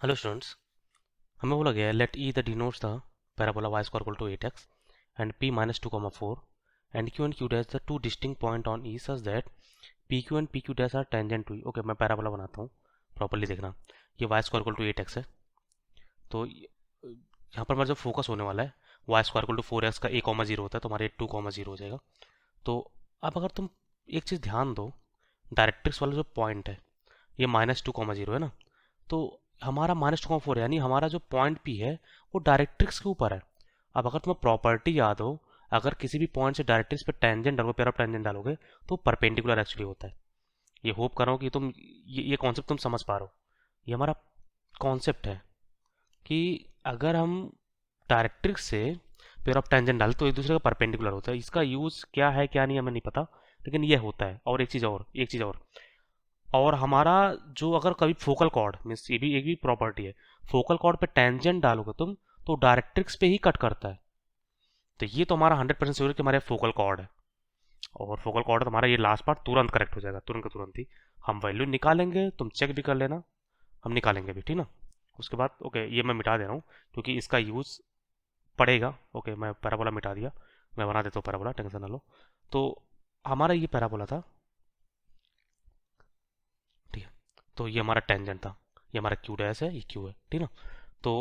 Hello students. हमें बोला गया है let E the denotes the parabola y square equal to 8x and p minus 2,4 and q dash the two distinct point on E such that pq and pq dash are tangent to E. Okay, मैं parabola बनाता हूँ, properly देखना। ये y square equal to 8x है, तो यहाँ पर हमारा जो फोकस होने वाला है y square equal to 4x का a,0 होता है, तो हमारे 2,0 हो जाएगा। तो अब अगर तुम एक चीज़ ध्यान दो, डायरेक्ट्रिक्स वाला जो पॉइंट है ये -2,0 है ना, तो हमारा -2,4 यानी हमारा जो पॉइंट पी है वो डायरेक्ट्रिक्स के ऊपर है। अब अगर तुम्हें प्रॉपर्टी याद हो, अगर किसी भी पॉइंट से डायरेक्ट्रिक्स पे टेंजेंट डालोगे, पेयर ऑफ टेंजेंट डालोगे, तो परपेंडिकुलर एक्चुअली होता है। ये होप कर रहा हूँ कि तुम ये कॉन्सेप्ट तुम समझ पा रहे हो। ये हमारा कॉन्सेप्ट है कि अगर हम डायरेक्ट्रिक्स से पेयर ऑफ टेंजेंट डालें तो एक दूसरे का परपेंडिकुलर होता है। इसका यूज़ क्या है क्या नहीं हमें नहीं पता, लेकिन ये होता है। और एक चीज़ और हमारा जो अगर कभी फोकल कॉर्ड मीन्स ये भी एक भी प्रॉपर्टी है, फोकल कॉर्ड पे टेंजेंट डालोगे तुम तो डायरेक्ट्रिक्स पे ही कट करता है। तो ये तो हमारा 100% श्योर है कि हमारे फोकल कॉर्ड है, और फोकल कॉर्ड हमारा ये लास्ट पार्ट तुरंत करेक्ट हो जाएगा, तुरंत का तुरंत ही। हम वैल्यू निकालेंगे, तुम चेक भी कर लेना, हम निकालेंगे भी, ठीक ना। उसके बाद ओके, ये मैं मिटा दे रहा हूँ क्योंकि इसका यूज़ पड़ेगा। ओके, मैं पैराबोला मिटा दिया, मैं बना देता हूँ पैराबोला, टेंशन ना लो। तो हमारा ये पैराबोला था, ठीक है। तो ये हमारा टेंजेंट था, ये हमारा क्यू डैश है, ये क्यू है, ठीक ना। तो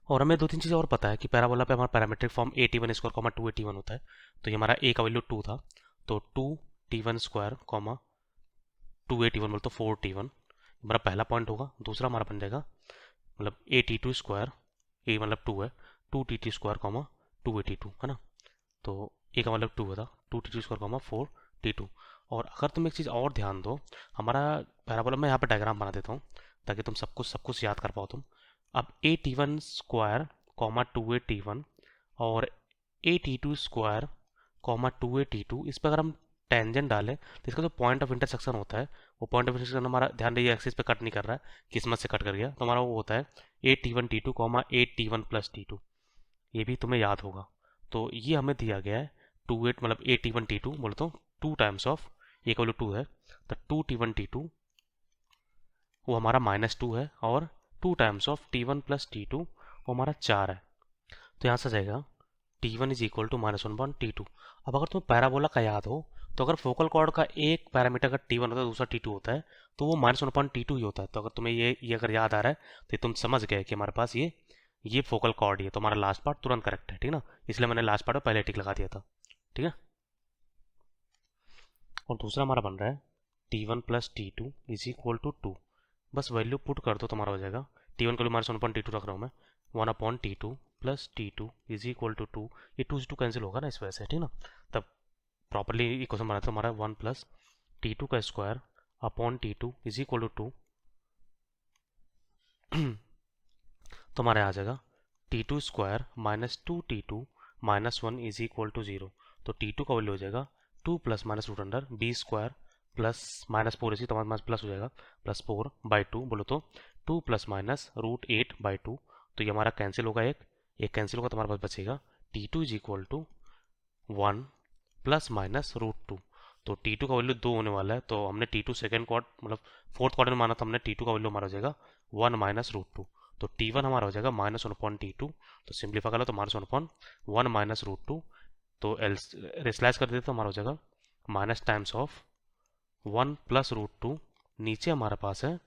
और हमें दो तीन चीज़ें और पता है कि पैराबोला पे हमारा parametric form a t1 square comma 2a t1 होता है। तो ये हमारा a का वैल्यू 2 था, तो 2t1 square comma 2a t1 बोल तो 4t1 हमारा पहला पॉइंट होगा। दूसरा हमारा बन जाएगा मतलब a t2 स्क्वायर, a मतलब 2 है, 2t2 square comma 2a t2 है ना। तो a का मतलब 2 था, 2t2 स्क्वायर कॉमा 4t2। और अगर तुम एक चीज़ और ध्यान दो, हमारा पैराबोला में यहाँ पे डायग्राम बना देता हूँ ताकि तुम सब कुछ याद कर पाओ तुम। अब a t1 square comma 2a t1 और a t2 square comma 2a t2, इस पर अगर हम टेंजेंट डालें तो इसका जो पॉइंट ऑफ इंटरसेक्शन होता है, वो पॉइंट ऑफ इंटरसेक्शन हमारा, ध्यान रहिए एक्सिस पे कट नहीं कर रहा है, किस्मत से कट कर गया, तो हमारा वो होता है a t1 t2 comma a t1 + t2। ये भी तुम्हें याद होगा। तो ये हमें दिया गया है 2 8 मतलब a t1 t2 बोले तो 2 टाइम्स ऑफ ये का वैल्यू 2 है, तो 2t1 t2 वो हमारा -2 है, और 2 टाइम्स ऑफ t1 + t2 वो हमारा 4 है। तो यहाँ से जाएगा t1 is equal to -1/t2। अब अगर तुम्हें पैराबोला का याद हो, तो अगर फोकल कॉर्ड का एक पैरामीटर अगर t1 होता है, दूसरा t2 होता है, तो वो -1/t2 ही होता है। तो अगर तुम्हें ये अगर याद आ रहा है तो तुम समझ गए कि हमारे पास ये फोकल कॉर्ड ही है, तो हमारा लास्ट पार्ट तुरंत करेक्ट है, ठीक ना। इसलिए मैंने लास्ट पार्ट में पहले टिक लगा दिया था, ठीक है। और दूसरा हमारा बन रहा है t1 + t2 is equal to 2। बस वैल्यू पुट कर दो, तुम्हारा हो जाएगा t1 के लिए -1/t2 रख रहा हूँ मैं, 1/t2 + t2 is equal to 2। ये 2 से 2 कैंसिल होगा ना इस वजह से, ठीक ना। तब प्रॉपरली इक्वेशन बनाते तो हमारा 1 + t2 का square upon t2 is equal to 2। तो हमारे आ जाएगा t2 square -2t2 -1 is equal to 0। तो t2 का वैल्यू हो जाएगा 2 + -√b स्क्वायर प्लस -4, इसी तो प्लस हो जाएगा +4/2 बोलो तो 2 ± √8/2। तो ये हमारा कैंसिल होगा, एक कैंसिल होगा, तो हमारे पास बचेगा t2 इज इक्वल टू 1 ± √2। तो t2 का वैल्यू 2 होने वाला है, तो हमने t2 सेकेंड क्वार्ट मतलब फोर्थ क्वार्टर में माना, तो हमने t2 का वैल्यू हमारा हो जाएगा 1 − √2। तो t1 हमारा हो जाएगा -1/t2। तो सिंप्लीफाई कर लो तो -1/1 − √2। तो एल रिस्लाइज कर देते तो हमारा हो जाएगा माइनस टाइम्स ऑफ 1 + √2, नीचे हमारे पास है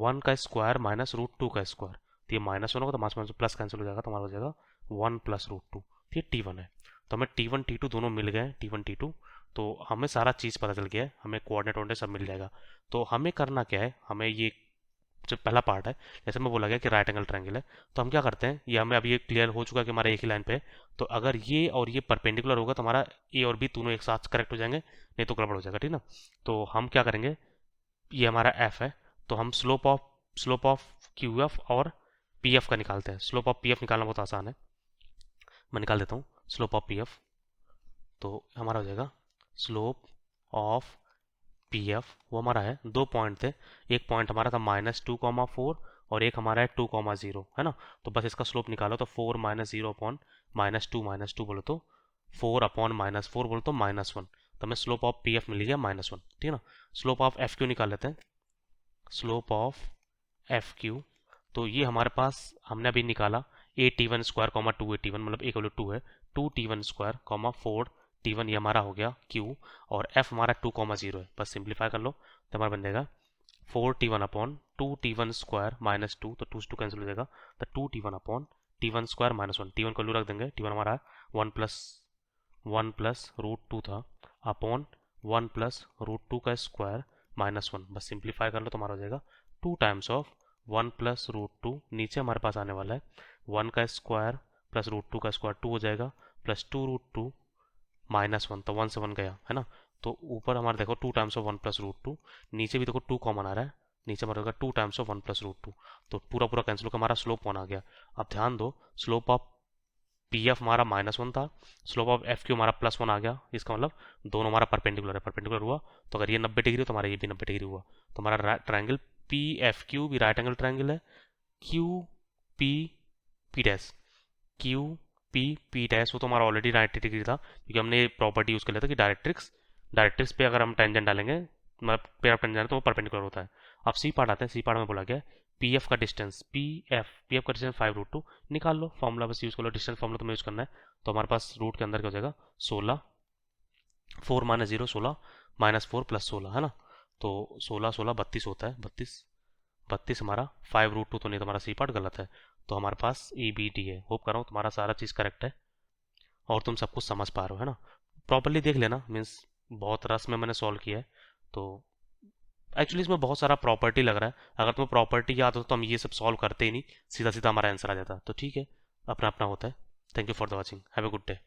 1 का स्क्वायर -√2 का स्क्वायर। तो ये -1 होगा तो माइनस प्लस कैंसिल हो जाएगा, तो हमारा हो जाएगा 1 + √2। तो ये t1 है। तो हमें t1 t2 दोनों मिल गए, t1 t2, तो हमें सारा चीज़ पता चल गया है, हमें कोऑर्डिनेट वोऑर्डिनेट सब मिल जाएगा। तो हमें करना क्या है, हमें ये जो पहला पार्ट है, जैसे मैं बोला गया कि राइट एंगल ट्रायंगल है, तो हम क्या करते हैं, ये हमें अभी ये क्लियर हो चुका है कि हमारा एक ही लाइन पे है। तो अगर ये और ये परपेंडिकुलर होगा तो हमारा ए और बी दोनों एक साथ करेक्ट हो जाएंगे, नहीं तो गड़बड़ हो जाएगा, ठीक ना। तो हम क्या करेंगे, ये हमारा एफ है, तो हम स्लोप ऑफ क्यू एफ और पी एफ का निकालते हैं। स्लोप ऑफ पी एफ निकालना बहुत आसान है, मैं निकाल देता हूँ स्लोप ऑफ पी एफ। तो हमारा हो जाएगा स्लोप ऑफ पी एफ, वो हमारा है, दो पॉइंट थे, एक पॉइंट हमारा था -2,4 और एक हमारा है 2,0 है ना। तो बस इसका स्लोप निकालो तो 4 - 0 अपॉन -2 बोलो तो 4 अपॉन -4 बोलो तो -1। तो हमें स्लोप ऑफ पी एफ मिल गया -1, ठीक है ना। स्लोप ऑफ एफ क्यू निकाल लेते हैं। स्लोप ऑफ एफ क्यू, तो ये हमारे पास हमने अभी निकाला A T one square comma two A T one, मतलब एक टू है, two T one square comma four T one, ये हमारा हो गया क्यू, और एफ हमारा टू कॉमा जीरो है, बस सिंप्लीफाई कर लो तो हमारा बन जाएगा four T one upon two T one square minus two, तो टू टू कैंसिल हो जाएगा, तो two T one upon T one square minus one, T one को लू रख देंगे, टी वन हमारा वन प्लस रूट टू था upon one plus root two का स्क्वायर माइनस वन, बस सिंप्लीफाई कर लो तो हमारा हो जाएगा two times of one plus root two, नीचे हमारे पास आने वाला है वन का स्क्वायर प्लस रूट टू का स्क्वायर टू हो जाएगा, plus two root two minus one, तो वन से वन गया है ना, तो ऊपर हमारा देखो two times of one plus root two, नीचे भी देखो टू कॉमन आ रहा है, नीचे हमारा होगा two times of one plus root two, तो पूरा पूरा कैंसिल होकर हमारा स्लोप वन आ गया। अब ध्यान दो, स्लोप ऑफ पी एफ हमारा माइनस वन था, स्लोप ऑफ एफ क्यू हमारा प्लस वन आ गया, इसका मतलब दोनों हमारा परपेंडिकुलर है, परपेंडिकुलर हुआ तो अगर ये 90 डिग्री हो तो हमारा ये भी 90 डिग्री हुआ, तो हमारा ट्रायंगल पी एफ क्यू भी राइट एंगल ट्रायंगल है, Q P P dash, Q P P dash, वो तो हमारा ऑलरेडी 90 डिग्री था क्योंकि हमने ये प्रॉपर्टी यूज़ कर लिया था कि डायरेक्ट्रिक्स पे अगर हम टेंजेंट डालेंगे, मतलब पेयर ऑफ टेंजेंट तो वो परपेंडिकुलर होता है। अब सी पार्ट आते हैं, सी पार्ट में बोला गया पी एफ का डिस्टेंस, पी एफ का डिस्टेंस 5√2 निकाल लो, फॉर्मूला बस यूज़ कर लो, डिस्टेंस फॉर्मूला तुम्हें यूज़ करना है, तो हमारे पास रूट के अंदर क्या हो जाएगा 16, 4 minus zero 16 minus four plus 16 है ना, तो 16 16 32 होता है, 32 हमारा 5√2 तो नहीं, तो हमारा सी पार्ट गलत है, तो हमारे पास ई बी डी है। होप कर रहा हूँ तुम्हारा सारा चीज़ करेक्ट है और तुम सब कुछ समझ पा रहे हो, है ना, प्रॉपरली देख लेना, मीन्स बहुत रस में मैंने सॉल्व किया है, तो एक्चुअली इसमें बहुत सारा प्रॉपर्टी लग रहा है, अगर तुम्हें प्रॉपर्टी याद हो तो हम ये सब सॉल्व करते ही नहीं, सीधा सीधा हमारा आंसर आ जाता, तो ठीक है, अपना अपना होता है। Thank you for the watching, have a good day.